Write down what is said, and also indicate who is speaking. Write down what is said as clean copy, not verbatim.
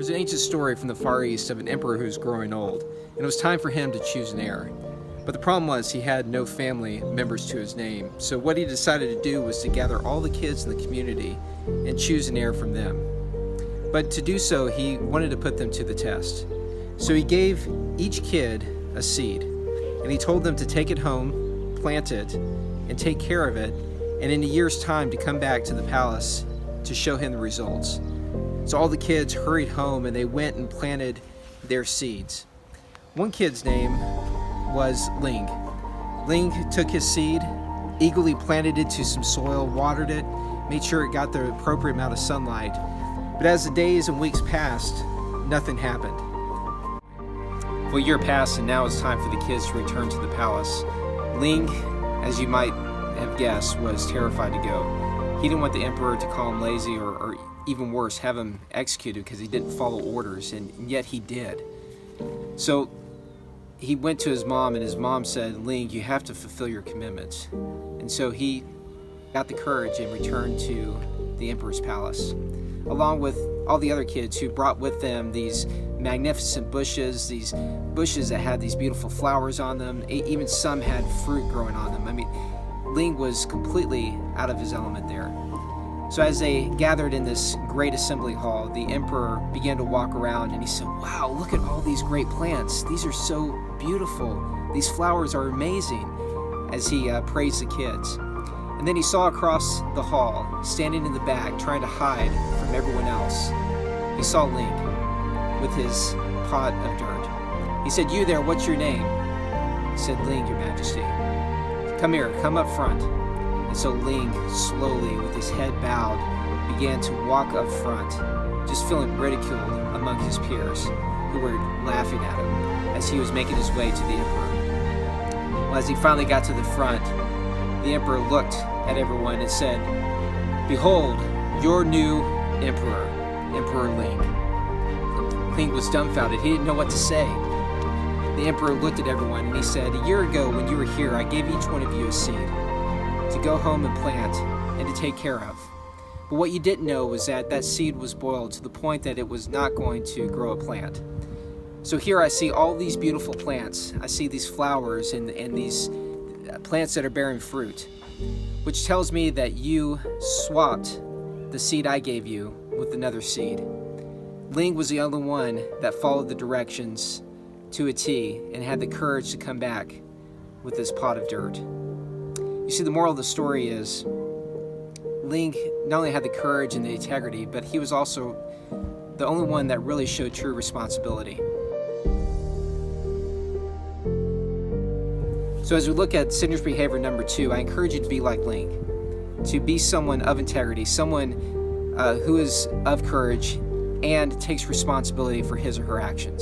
Speaker 1: There's an ancient story from the Far East of an emperor who was growing old, and it was time for him to choose an heir. But the problem was he had no family members to his name, so what he decided to do was to gather all the kids in the community and choose an heir from them. But to do so, he wanted to put them to the test. So he gave each kid a seed, and he told them to take it home, plant it, and take care of it, and in a year's time to come back to the palace to show him the results. So all the kids hurried home and they went and planted their seeds. One kid's name was Ling. Ling took his seed, eagerly planted it to some soil, watered it, made sure it got the appropriate amount of sunlight. But as the days and weeks passed, nothing happened. Well, a year passed and now it's time for the kids to return to the palace. Ling, as you might have guessed, was terrified to go. He didn't want the emperor to call him lazy or even worse, have him executed because he didn't follow orders, and yet he did. So he went to his mom, and his mom said, Ling, you have to fulfill your commitments. And so he got the courage and returned to the emperor's palace, along with all the other kids who brought with them these magnificent bushes, these bushes that had these beautiful flowers on them. Even some had fruit growing on them. I mean, Ling was completely out of his element there. So as they gathered in this great assembly hall, the emperor began to walk around and he said, wow, look at all these great plants. These are so beautiful. These flowers are amazing, as he praised the kids. And then he saw across the hall, standing in the back, trying to hide from everyone else. He saw Ling with his pot of dirt. He said, you there, what's your name? He said, Ling, your majesty. Come here, come up front. And so Ling, slowly, with his head bowed, began to walk up front, just feeling ridiculed among his peers, who were laughing at him as he was making his way to the emperor. Well, as he finally got to the front, the emperor looked at everyone and said, behold, your new emperor, Emperor Ling. Ling was dumbfounded. He didn't know what to say. The emperor looked at everyone and he said, a year ago when you were here, I gave each one of you a seed to go home and plant and to take care of. But what you didn't know was that that seed was boiled to the point that it was not going to grow a plant. So here I see all these beautiful plants. I see these flowers and these plants that are bearing fruit, which tells me that you swapped the seed I gave you with another seed. Ling was the only one that followed the directions to a T and had the courage to come back with this pot of dirt. You see, the moral of the story is Ling not only had the courage and the integrity, but he was also the only one that really showed true responsibility. So as we look at sinner's behavior number 2, I encourage you to be like Ling, to be someone of integrity, someone who is of courage and takes responsibility for his or her actions.